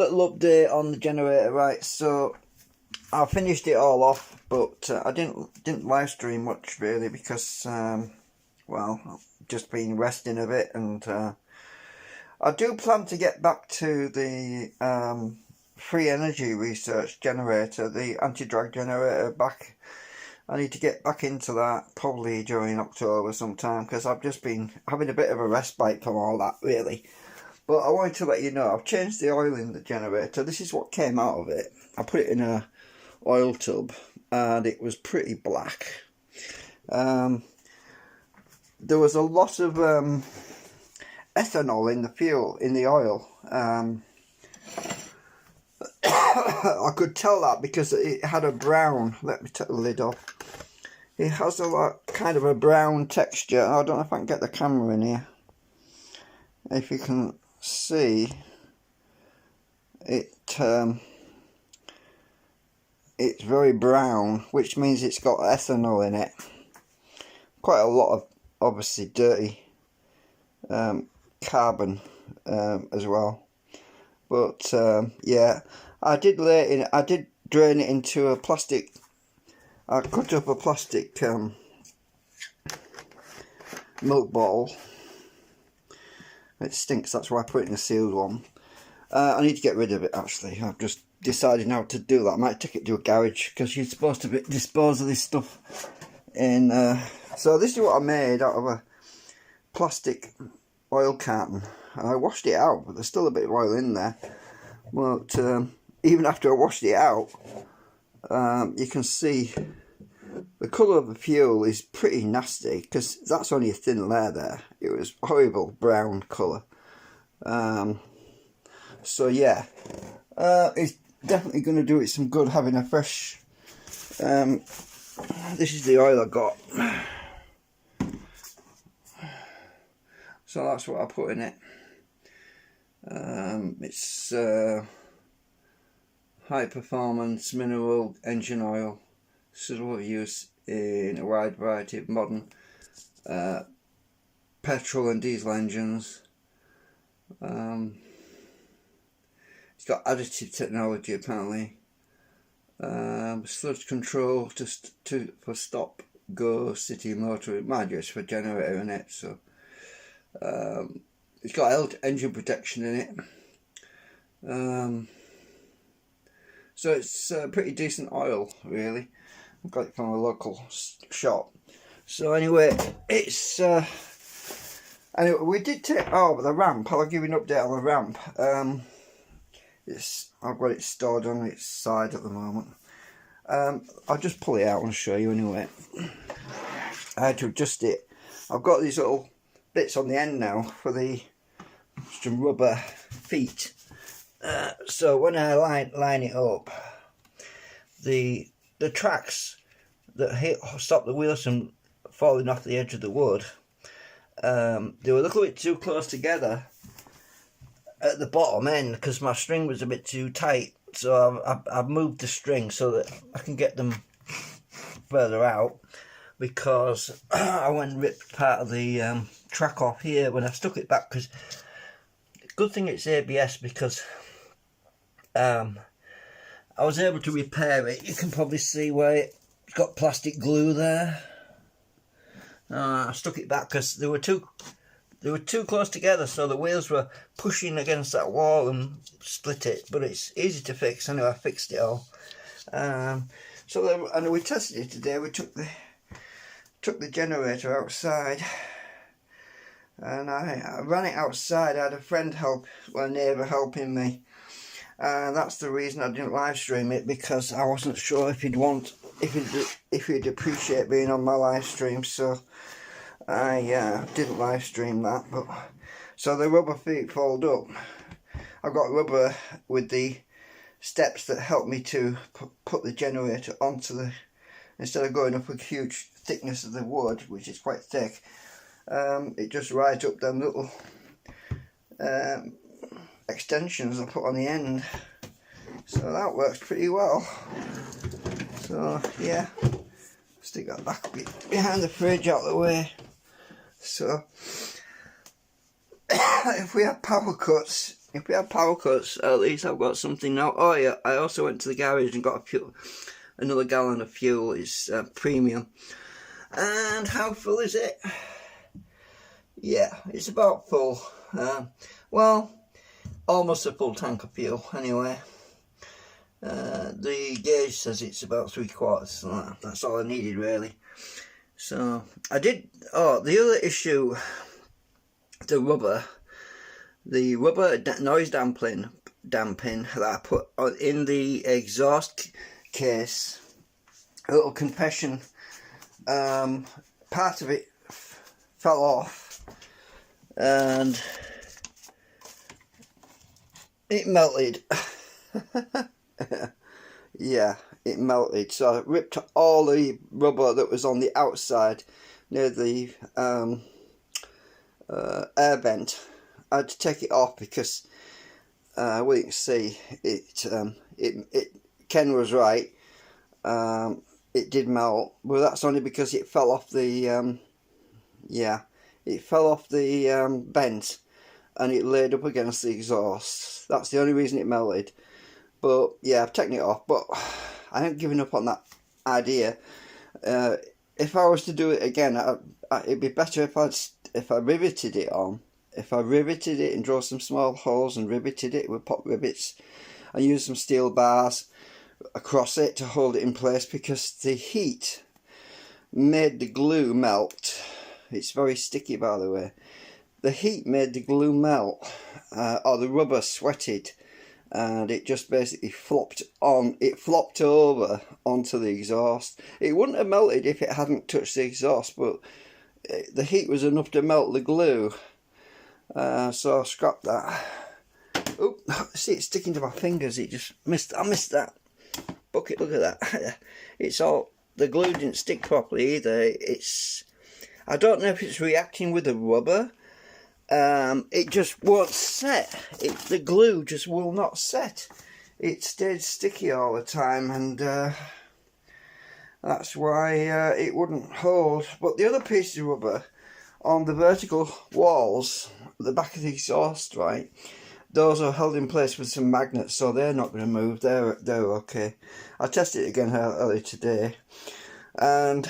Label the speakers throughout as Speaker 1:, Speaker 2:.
Speaker 1: Little update on the generator, right? So I finished it all off, but I didn't live stream much really because well, I've just been resting a bit, and I do plan to get back to the free energy research generator, the anti-drag generator back. I need to get back into that probably during October sometime, because I've just been having a bit of a respite from all that really. But I wanted to let you know I've changed the oil in the generator. This is what came out of it. I put it in a oil tub and it was pretty black. There was a lot of ethanol in the fuel, in the oil. I could tell that because it had a brown, let me take the lid off. It has a kind of a brown texture. I don't know if I can get the camera in here. If you can see it, it's very brown, which means it's got ethanol in it. Quite a lot of obviously dirty carbon as well. But yeah, I did drain it into a plastic. I cut up a plastic milk bottle. It stinks, that's why I put it in a sealed one. I need to get rid of it actually. I've just decided now to do that. I might take it to a garage because you're supposed to dispose of this stuff in. So this is what I made out of a plastic oil carton. And I washed it out, but there's still a bit of oil in there. But even after I washed it out, you can see the colour of the fuel is pretty nasty, because that's only a thin layer there. It was horrible brown colour. So yeah, it's definitely going to do it some good having a fresh. This is the oil I got. So that's what I put in it. It's high performance mineral engine oil, suitable for use in a wide variety of modern petrol and diesel engines. It's got additive technology apparently. Sludge control for stop go city motor. Mind you, it's for generator in it, so it's got engine protection in it. So it's pretty decent oil really. I've got it from a local shop. So anyway, it's anyway, we did take the ramp. I'll give you an update on the ramp. I've got it stored on its side at the moment. I'll just pull it out and show you anyway. I had to adjust it. I've got these little bits on the end now for some rubber feet. So when I line it up, the tracks that stop the wheels from falling off the edge of the wood, they were a little bit too close together at the bottom end because my string was a bit too tight. So I've moved the string so that I can get them further out, because I went and ripped part of the track off here when I stuck it back. Because good thing it's ABS, because I was able to repair it. You can probably see where it's got plastic glue there. I stuck it back because they were too close together, so the wheels were pushing against that wall and split it. But it's easy to fix. Anyway, I fixed it all. And we tested it today. We took the generator outside, and I ran it outside. I had a neighbour helping me. That's the reason I didn't live stream it, because I wasn't sure if he'd appreciate being on my live stream. So I didn't live stream that. But so the rubber feet fold up. I've got rubber with the steps that help me to put the generator onto instead of going up a huge thickness of the wood, which is quite thick. It just rides up them little extensions I put on the end, so that works pretty well. So yeah, stick that back behind the fridge out of the way. So if we have power cuts, if we have power cuts, at least I've got something now. Oh yeah, I also went to the garage and got another gallon of fuel. It's premium. And how full is it? Yeah, it's about full. Well, almost a full tank of fuel anyway. The gauge says it's about 3/4, so that's all I needed really. So I did. Oh, the other issue, the rubber noise damping that I put in the exhaust case, a little compression, part of it fell off and it melted. Yeah, it melted, so I ripped all the rubber that was on the outside near the air vent. I had to take it off because well, you can see Ken was right, it did melt, but that's only because it fell off the yeah, it fell off the vent and it laid up against the exhaust. That's the only reason it melted. But yeah, I've taken it off, but I haven't given up on that idea. If I was to do it again, it'd be better if I riveted it on. If I riveted it and draw some small holes and riveted it with pop rivets and use some steel bars across it to hold it in place, because the heat made the glue melt. It's very sticky, by the way. The heat made the glue melt, or the rubber sweated, and it just basically flopped over onto the exhaust. It wouldn't have melted if it hadn't touched the exhaust, but the heat was enough to melt the glue. So I scrapped that. Oh, see, it's sticking to my fingers. I missed that bucket. Look at that. It's all, the glue didn't stick properly either. I don't know if it's reacting with the rubber. It just won't set. The glue just will not set. It stayed sticky all the time, and that's why it wouldn't hold. But the other pieces of rubber on the vertical walls, the back of the exhaust, right, those are held in place with some magnets, so they're not going to move. They're okay. I tested it again earlier today, and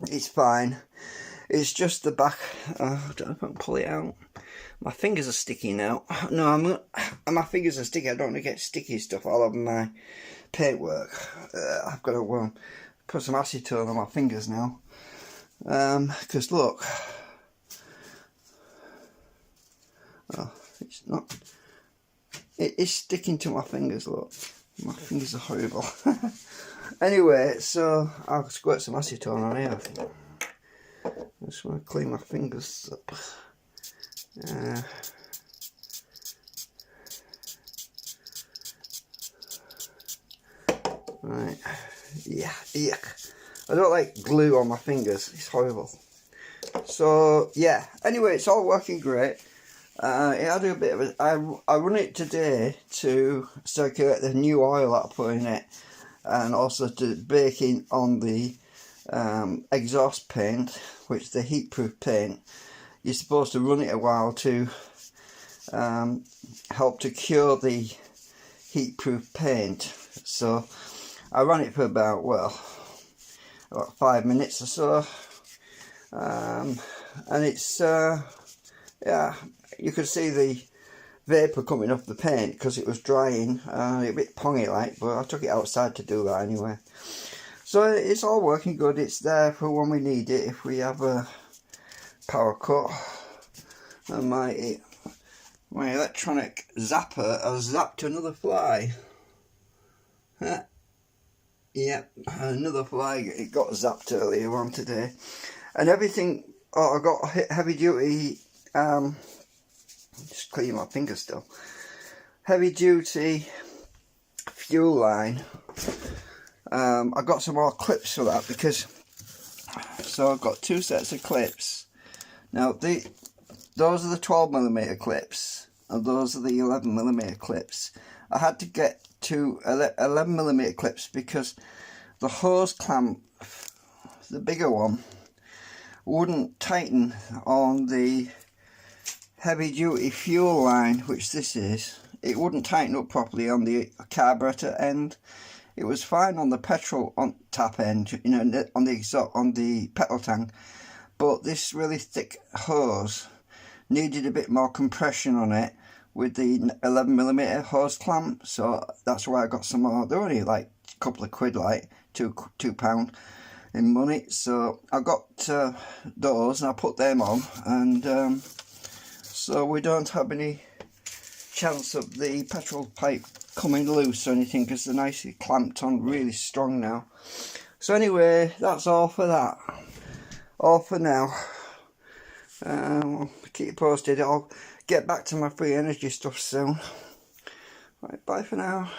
Speaker 1: it's fine. It's just the back. I don't know if I can pull it out. My fingers are sticky now. No, my fingers are sticky. I don't want to get sticky stuff all over my paintwork. I've got to put some acetone on my fingers now. Because look. Oh, it's not. It is sticking to my fingers, look. My fingers are horrible. Anyway, so I'll squirt some acetone on here, I think. I just want to clean my fingers up. Right. Yeah, yuck. I don't like glue on my fingers. It's horrible. So yeah. Anyway, it's all working great. I do a bit of I run it today to circulate the new oil that I put in it, and also to bake in on the exhaust paint, which the heatproof paint. You're supposed to run it a while to help to cure the heatproof paint. So I ran it for about 5 minutes or so, and it's yeah, you could see the vapour coming off the paint because it was drying, a bit pongy like, but I took it outside to do that anyway. So it's all working good. It's there for when we need it. If we have a power cut, and my electronic zapper has zapped another fly. Yep, another fly. It got zapped earlier on today, and everything. Oh, I got heavy duty. Just clean my fingers still. Heavy duty fuel line. I got some more clips for that, because so I've got 2 sets of clips. Now those are the 12mm clips, and those are the 11mm clips. I had to get 2 11mm clips because the hose clamp, the bigger one, wouldn't tighten on the heavy duty fuel line, which this is, it wouldn't tighten up properly on the carburetor end. It was fine on the petrol tap end, you know, on the exhaust, on the petrol tank, but this really thick hose needed a bit more compression on it with the 11mm hose clamp, so that's why I got some more. They're only like a couple of quid, like £2 in money, so I got those and I put them on, and so we don't have any chance of the petrol pipe coming loose or anything, because they're nicely clamped on really strong now. So anyway, that's all for that. All for now. Keep you posted. I'll get back to my free energy stuff soon. Right, bye for now.